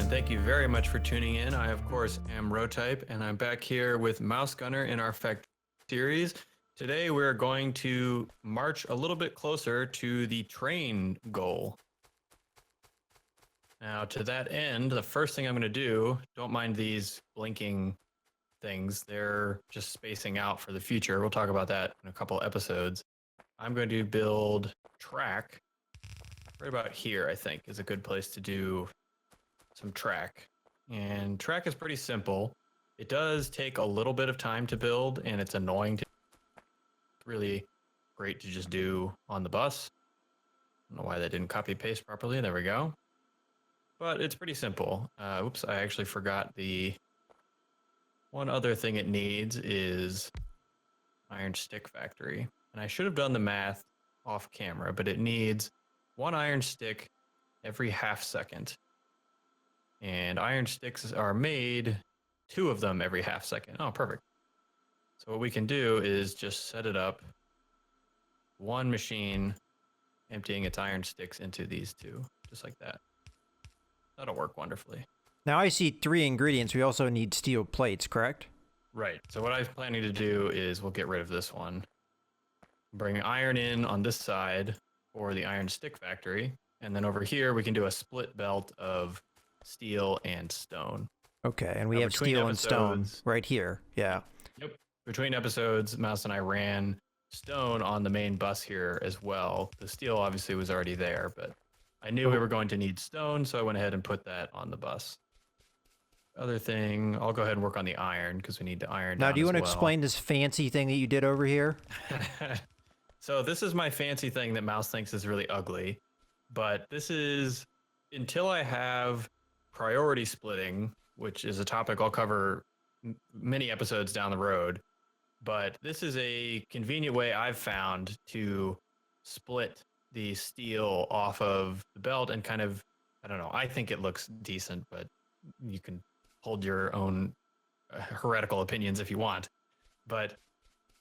and thank you very much for tuning in. I, of course, am Rotype, and I'm back here with Mouse Gunner in our Factorio series. Today, we're going to march a little bit closer to the train goal. Now, to that end, the first thing I'm going to do, don't mind these blinking things. They're just spacing out for the future. We'll talk about that in a couple episodes. I'm going to build track right about here, I think, is a good place to do some track. And track is pretty simple. It does take a little bit of time to build, and it's annoying to really great to just do on the bus. I don't know why that didn't copy paste properly. There we go. But it's pretty simple. Oops, I actually forgot the one other thing it needs is iron stick factory. And I should have done the math off camera, but it needs one iron stick every half second. And iron sticks are made, 2 of them every half second. Oh, perfect. So what we can do is just set it up, one machine emptying its iron sticks into these 2, just like that. That'll work wonderfully. Now I see 3 ingredients. We also need steel plates, correct? Right. So what I'm planning to do is we'll get rid of this one. Bring iron in on this side for the iron stick factory. And then over here, we can do a split belt of steel and stone. Okay, and we have steel and stone right here. Yeah. Yep. Between episodes, Mouse and I ran stone on the main bus here as well. The steel obviously was already there, but I knew we were going to need stone, so I went ahead and put that on the bus. Other thing, I'll go ahead and work on the iron because we need the iron. Now, do you want to explain this fancy thing that you did over here? So this is my fancy thing that Mouse thinks is really ugly, but this is until I have priority splitting, which is a topic I'll cover many episodes down the road. But this is a convenient way I've found to split the steel off of the belt and kind of, I don't know, I think it looks decent, but you can hold your own heretical opinions if you want. But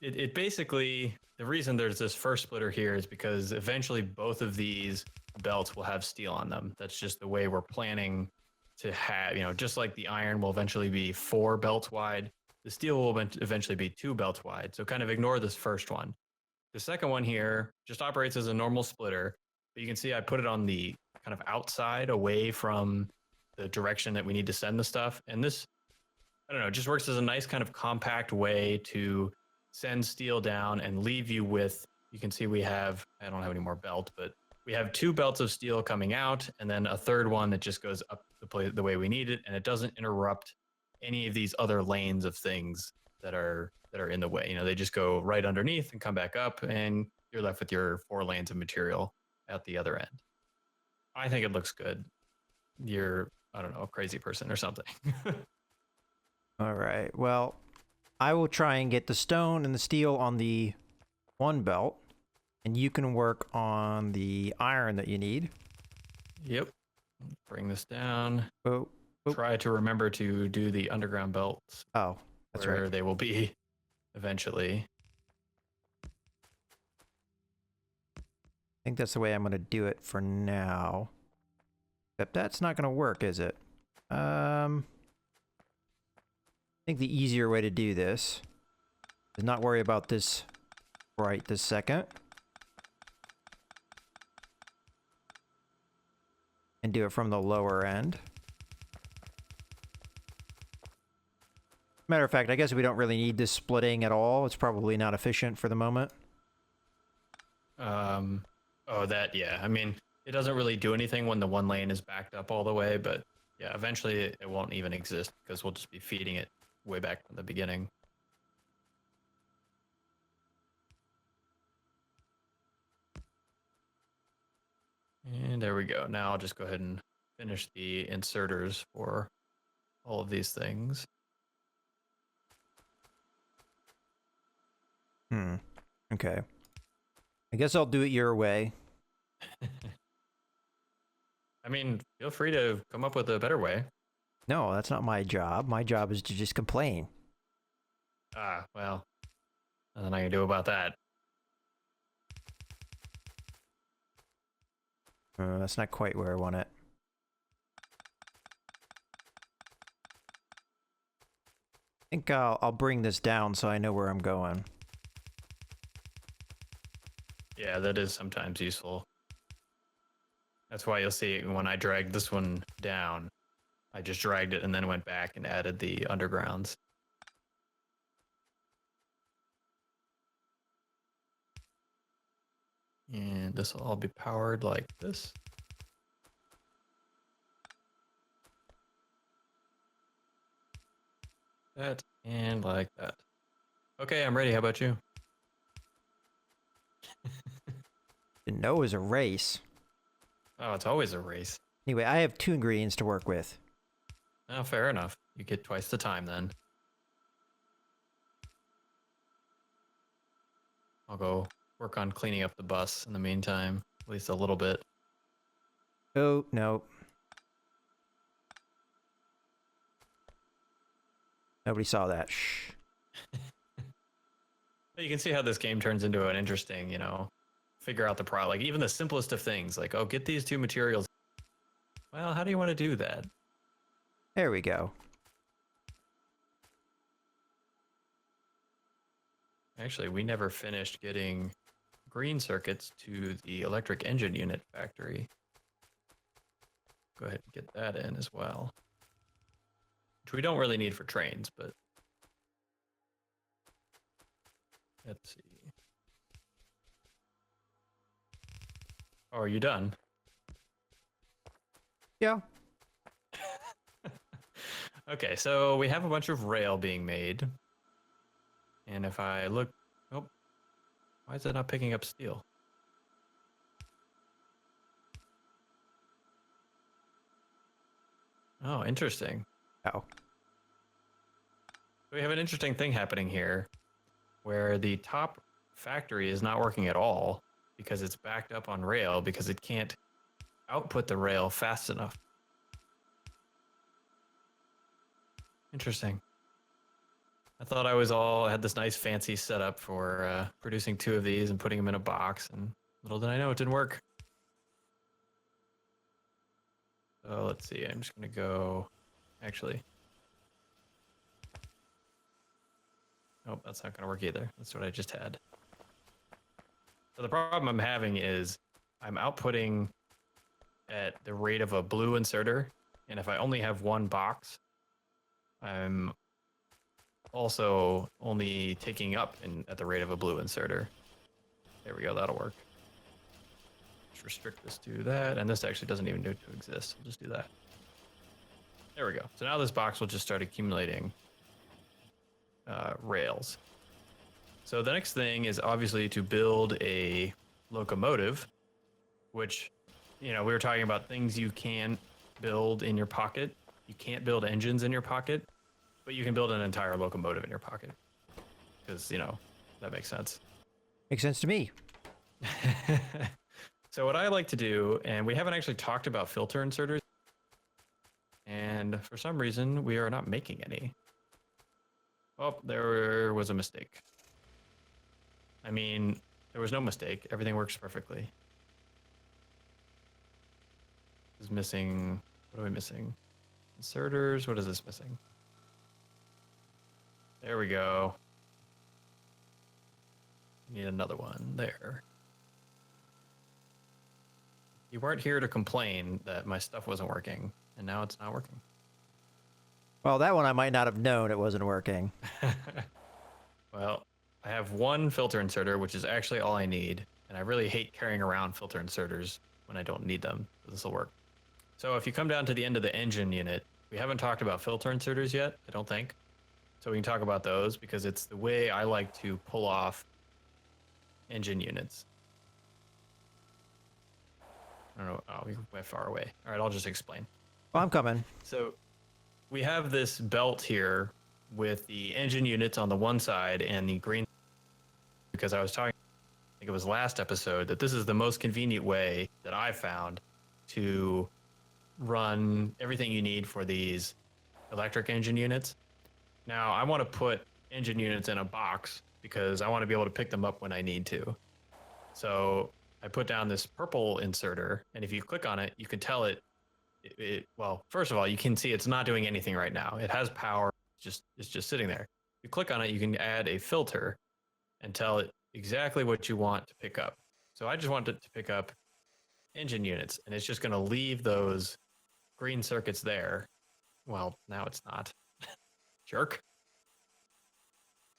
it basically, the reason there's this first splitter here is because eventually both of these belts will have steel on them. That's just the way we're planning to have, you know, just like the iron will eventually be 4 belts wide, the steel will eventually be 2 belts wide. So kind of ignore this first one. The second one here just operates as a normal splitter, but you can see I put it on the kind of outside away from the direction that we need to send the stuff. And this, I don't know, just works as a nice kind of compact way to send steel down and leave you with, you can see we have, I don't have any more belt, but we have 2 belts of steel coming out and then a third one that just goes up the way we need it. And it doesn't interrupt any of these other lanes of things that are in the way. You know, they just go right underneath and come back up and you're left with your 4 lanes of material at the other end. I think it looks good. You're, I don't know, a crazy person or something. All right. Well, I will try and get the stone and the steel on the one belt, and you can work on the iron that you need. Yep. Bring this down. Oh. Try to remember to do the underground belts. Oh, that's where right. They will be eventually. I think that's the way I'm going to do it for now. But that's not going to work, is it? I think the easier way to do this is not worry about this right this second. And do it from the lower end. Matter of fact, I guess we don't really need this splitting at all. It's probably not efficient for the moment. Oh, that, yeah. I mean, it doesn't really do anything when the one lane is backed up all the way, but yeah, eventually it won't even exist because we'll just be feeding it way back from the beginning. And there we go. Now I'll just go ahead and finish the inserters for all of these things. Okay. I guess I'll do it your way. I mean, feel free to come up with a better way. No, that's not my job. My job is to just complain. Ah, well, nothing I can do about that. That's not quite where I want it. think I'll bring this down so I know where I'm going. Yeah, that is sometimes useful. That's why you'll see when I dragged this one down, I just dragged it and then went back and added the undergrounds. And this will all be powered like this. That and like that. Okay, I'm ready. How about you? Didn't know it was a race. Oh, it's always a race. Anyway, I have 2 ingredients to work with. Oh, fair enough. You get twice the time then. I'll go work on cleaning up the bus in the meantime, at least a little bit. Oh, no. Nobody saw that. Shh. You can see how this game turns into an interesting, figure out the problem. Like even the simplest of things, like, oh, get these 2 materials. Well, how do you want to do that? There we go. Actually, we never finished getting green circuits to the electric engine unit factory. Go ahead and get that in as well. Which we don't really need for trains, but let's see. Oh, are you done? Yeah. Okay, so we have a bunch of rail being made. And if I look, oh, why is it not picking up steel? Oh, interesting. Oh. We have an interesting thing happening here where the top factory is not working at all because it's backed up on rail because it can't output the rail fast enough. Interesting. I thought I had this nice fancy setup for producing 2 of these and putting them in a box, and little did I know it didn't work. So let's see, I'm just gonna go, actually. Nope, that's not gonna work either. That's what I just had. So the problem I'm having is I'm outputting at the rate of a blue inserter, and if I only have 1 box, I'm also only taking up at the rate of a blue inserter. There we go, that'll work. Just restrict this to that, and this actually doesn't even need to exist. We'll just do that. There we go. So now this box will just start accumulating rails. So the next thing is obviously to build a locomotive, which, we were talking about things you can build in your pocket. You can't build engines in your pocket, but you can build an entire locomotive in your pocket. Because, that makes sense. Makes sense to me. So what I like to do, and we haven't actually talked about filter inserters, and for some reason we are not making any. Oh, there was a mistake. I mean, there was no mistake. Everything works perfectly. This is missing. What are we missing? Inserters. What is this missing? There we go. Need another one there. You weren't here to complain that my stuff wasn't working, and now it's not working. Well, that one I might not have known it wasn't working. Well, I have 1 filter inserter, which is actually all I need, and I really hate carrying around filter inserters when I don't need them. This will work. So if you come down to the end of the engine unit, we haven't talked about filter inserters yet, I don't think. So we can talk about those because it's the way I like to pull off engine units. I don't know. Oh, we went far away. All right, I'll just explain. Well, I'm coming. So we have this belt here with the engine units on the one side and the green, because I was talking, I think it was last episode, that this is the most convenient way that I found to run everything you need for these electric engine units. Now, I want to put engine units in a box because I want to be able to pick them up when I need to. So I put down this purple inserter, and if you click on it, you can tell well, first of all, you can see it's not doing anything right now. It has power, it's just sitting there. You click on it, you can add a filter and tell it exactly what you want to pick up. So I just want it to pick up engine units, and it's just going to leave those green circuits there. Well, now it's not. Jerk.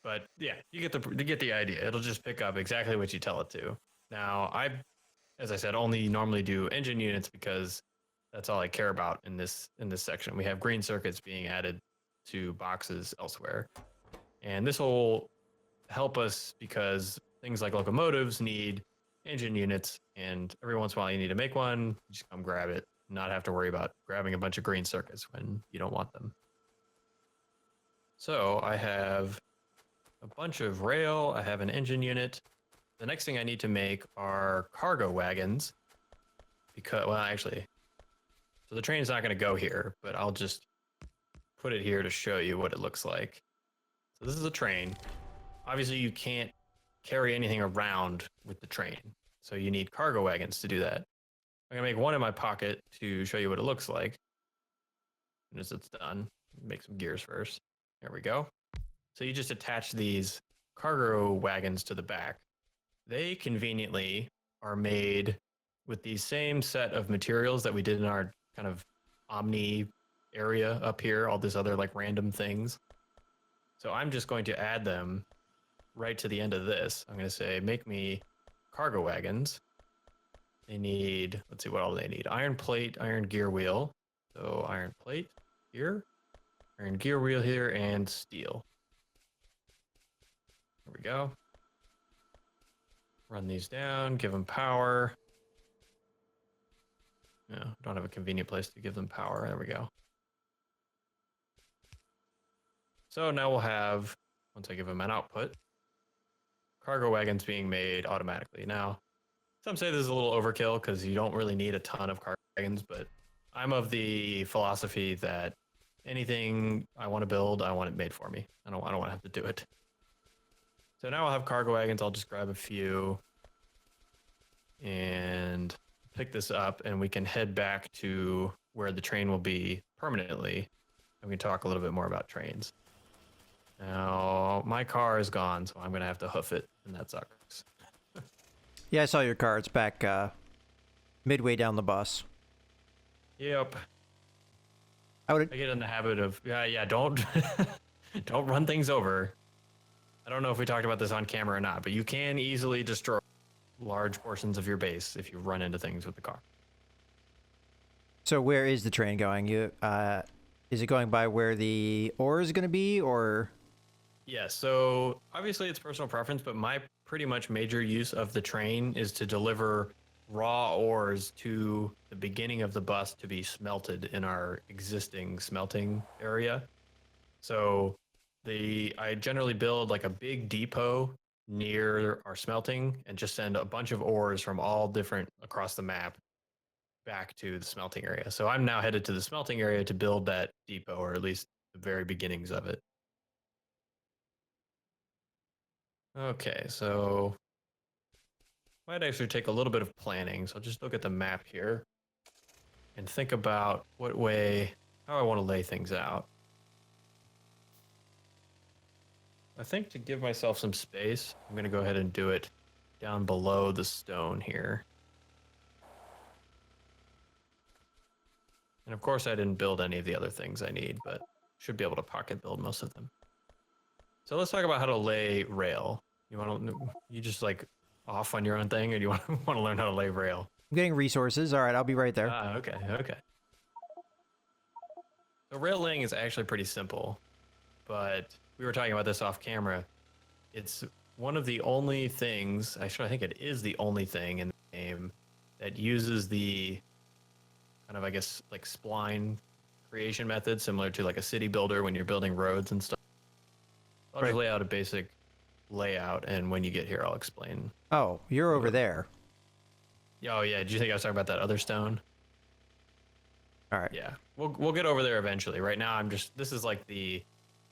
But yeah, you get the idea. It'll just pick up exactly what you tell it to. Now, as I said, only normally do engine units because that's all I care about in this section. We have green circuits being added to boxes elsewhere, and this will help us because things like locomotives need engine units, and every once in a while you need to make one. You just come grab it, not have to worry about grabbing a bunch of green circuits when you don't want them. So I have a bunch of rail. I have an engine unit. The next thing I need to make are cargo wagons because, well, actually, so the train's not going to go here, but I'll just put it here to show you what it looks like. So this is a train. Obviously, you can't carry anything around with the train, so you need cargo wagons to do that. I'm going to make one in my pocket to show you what it looks like. And as it's done, make some gears first. There we go. So you just attach these cargo wagons to the back. They conveniently are made with the same set of materials that we did in our kind of Omni area up here, all these other like random things. So I'm just going to add them right to the end of this. I'm going to say, make me cargo wagons. They need, let's see what all they need. Iron plate, iron gear wheel. So iron plate here, iron gear wheel here, and steel. There we go. Run these down, give them power. No, don't have a convenient place to give them power. There we go. So now we'll have, once I give them an output, cargo wagons being made automatically. Now, some say this is a little overkill because you don't really need a ton of cargo wagons, but I'm of the philosophy that anything I want to build, I want it made for me. I don't want to have to do it. So now I'll have cargo wagons. I'll just grab a few and pick this up, and we can head back to where the train will be permanently. And we can talk a little bit more about trains. Now, my car is gone, so I'm going to have to hoof it, and that sucks. Yeah, I saw your car. It's back midway down the bus. Yep. I get in the habit of, don't don't run things over. I don't know if we talked about this on camera or not, but you can easily destroy large portions of your base if you run into things with the car. So where is the train going? Is it going by where the ore is going to be, or? Yeah, so obviously it's personal preference, but my pretty much major use of the train is to deliver raw ores to the beginning of the bus to be smelted in our existing smelting area. So I generally build like a big depot near our smelting and just send a bunch of ores from all different across the map back to the smelting area. So I'm now headed to the smelting area to build that depot, or at least the very beginnings of it. Okay, so might actually take a little bit of planning. So I'll just look at the map here and think about how I want to lay things out. I think to give myself some space, I'm going to go ahead and do it down below the stone here. And of course, I didn't build any of the other things I need, but should be able to pocket build most of them. So let's talk about how to lay rail. You just like off on your own thing, or do you want to learn how to lay rail? I'm getting resources. All right, I'll be right there. Okay. So rail laying is actually pretty simple, but we were talking about this off camera. It's one of the only things, actually I think it is the only thing in the game that uses the kind of, I guess, like spline creation method, similar to like a city builder when you're building roads and stuff. I'll just lay out a basic layout, and when you get here, I'll explain. Oh, you're over there. Oh yeah, did you think I was talking about that other stone? All right. Yeah, we'll get over there eventually. Right now, this is like the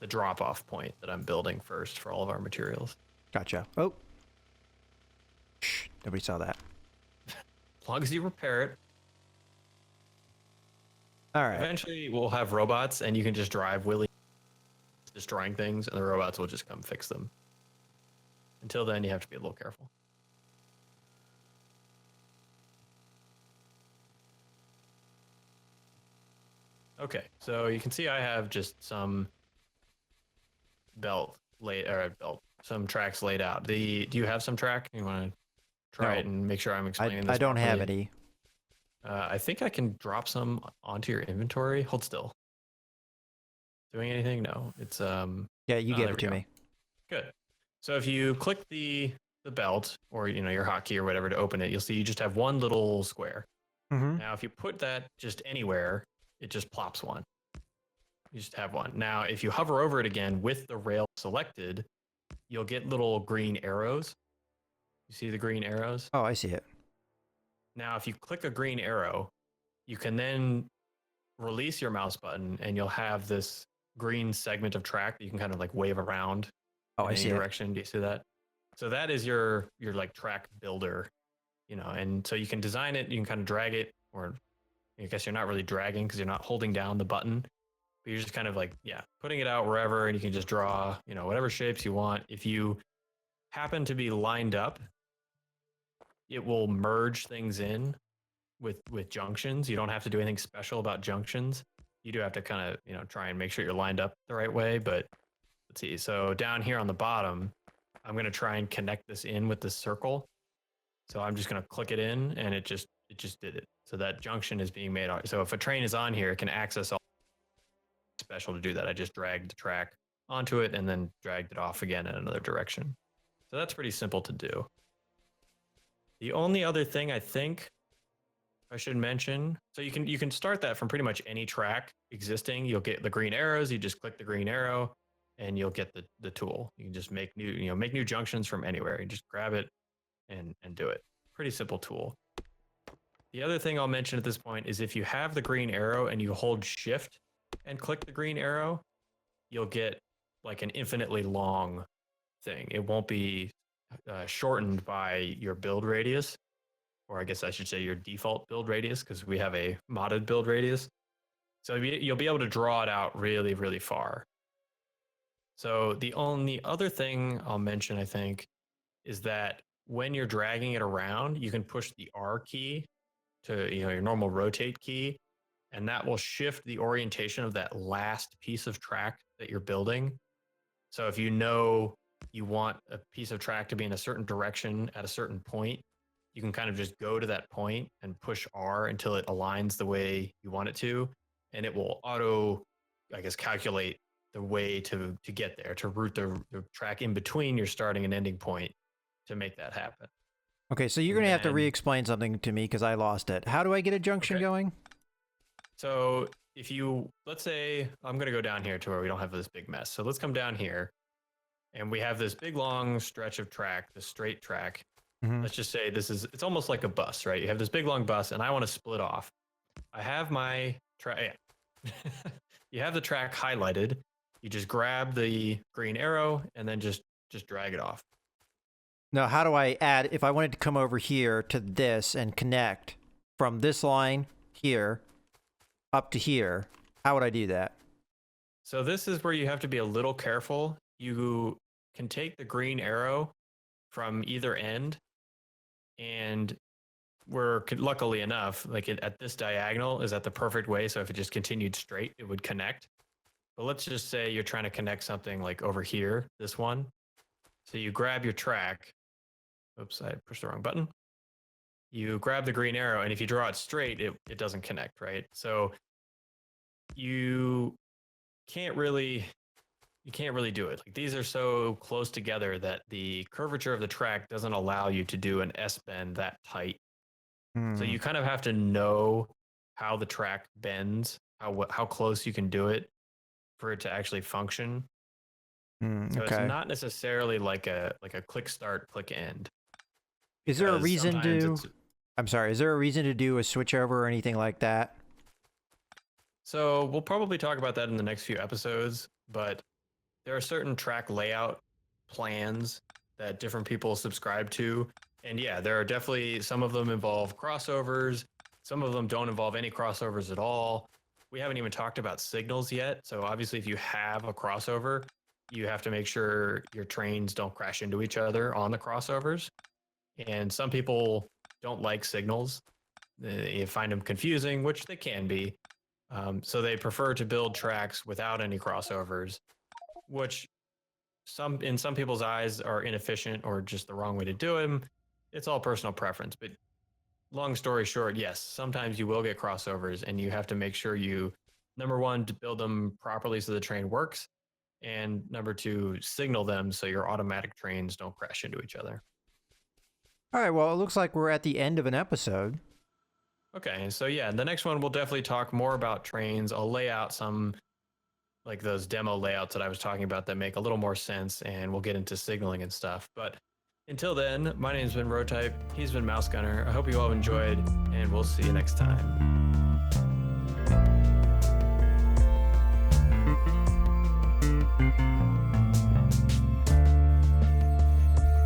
drop off point that I'm building first for all of our materials. Gotcha. Oh. Shh, nobody saw that. As long as you repair it. All right. Eventually, we'll have robots, and you can just drive Willy destroying things, and the robots will just come fix them. Until then, you have to be a little careful. Okay, so you can see I have just some some tracks laid out. Do you have some track? You want to try it and make sure I'm explaining this I don't have properly? any. I think I can drop some onto your inventory. Hold still. Doing anything? No. It's Yeah, you gave there it we to go. me. Good. So if you click the belt or your hotkey or whatever to open it, you'll see you just have one little square. Mm-hmm. Now if you put that just anywhere, it just plops one. You just have one. Now if you hover over it again with the rail selected, you'll get little green arrows. You see the green arrows? Oh, I see it. Now if you click a green arrow, you can then release your mouse button and you'll have this green segment of track that you can kind of like wave around Oh, in I any see it. direction. Do you see that? So that is your like track builder, and so you can design it, you can kind of drag it, or I guess you're not really dragging because you're not holding down the button, but you're just kind of like, putting it out wherever, and you can just draw, whatever shapes you want. If you happen to be lined up, it will merge things in with junctions. You don't have to do anything special about junctions. You do have to kind of, try and make sure you're lined up the right way, but let's see. So down here on the bottom, I'm going to try and connect this in with this circle. So I'm just going to click it in and it just did it. So that junction is being made. So if a train is on here, it can access all special to do that. I just dragged the track onto it and then dragged it off again in another direction. So that's pretty simple to do. The only other thing I think I should mention, so you can start that from pretty much any track existing. You'll get the green arrows. You just click the green arrow and you'll get the tool. You can just make new junctions from anywhere. You just grab it and do it. Pretty simple tool. The other thing I'll mention at this point is if you have the green arrow and you hold shift and click the green arrow, you'll get like an infinitely long thing. It won't be shortened by your build radius, or I guess I should say your default build radius, because we have a modded build radius. So you'll be able to draw it out really, really far. So the only other thing I'll mention, I think, is that when you're dragging it around, you can push the R key to your normal rotate key, and that will shift the orientation of that last piece of track that you're building. So if you want a piece of track to be in a certain direction at a certain point, you can kind of just go to that point and push R until it aligns the way you want it to, and it will calculate the way to get there, to route the track in between your starting and ending point to make that happen. Okay, so you're going to have to re-explain something to me because I lost it. How do I get a junction going? So let's say I'm going to go down here to where we don't have this big mess. So let's come down here and we have this big long stretch of track, the straight track. Mm-hmm. Let's just say it's almost like a bus, right? You have this big long bus and I want to split off. I have my track. You have the track highlighted. You just grab the green arrow and then just drag it off. Now, how do I add, if I wanted to come over here to this and connect from this line here up to here, how would I do that? So this is where you have to be a little careful. You can take the green arrow from either end, and luckily enough, like at this diagonal is at the perfect way. So if it just continued straight, it would connect. But let's just say you're trying to connect something like over here, this one. So you grab your track. Oops, I pushed the wrong button. You grab the green arrow, and if you draw it straight, it doesn't connect, right? So you can't really do it. Like, these are so close together that the curvature of the track doesn't allow you to do an S-bend that tight. So you kind of have to know how the track bends, how close you can do it for it to actually function. So it's not necessarily like a click start, click end. Is there a reason to? I'm sorry. Is there a reason to do a switchover or anything like that? So we'll probably talk about that in the next few episodes, but there are certain track layout plans that different people subscribe to. And yeah, there are definitely, some of them involve crossovers. Some of them don't involve any crossovers at all. we haven't even talked about signals yet. So obviously, if you have a crossover, you have to make sure your trains don't crash into each other on the crossovers. And some people don't like signals. They find them confusing, which they can be. So they prefer to build tracks without any crossovers, which in some people's eyes are inefficient or just the wrong way to do them. It's all personal preference. But long story short, yes, sometimes you will get crossovers, and you have to make sure you, number one, to build them properly so the train works, and number two, signal them so your automatic trains don't crash into each other. All right, well, it looks like we're at the end of an episode. Okay, so yeah, the next one we'll definitely talk more about trains. I'll lay out some like those demo layouts that I was talking about that make a little more sense, and we'll get into signaling and stuff. But until then, my name's been Rotype. He's been Mouse Gunner. I hope you all enjoyed, and we'll see you next time.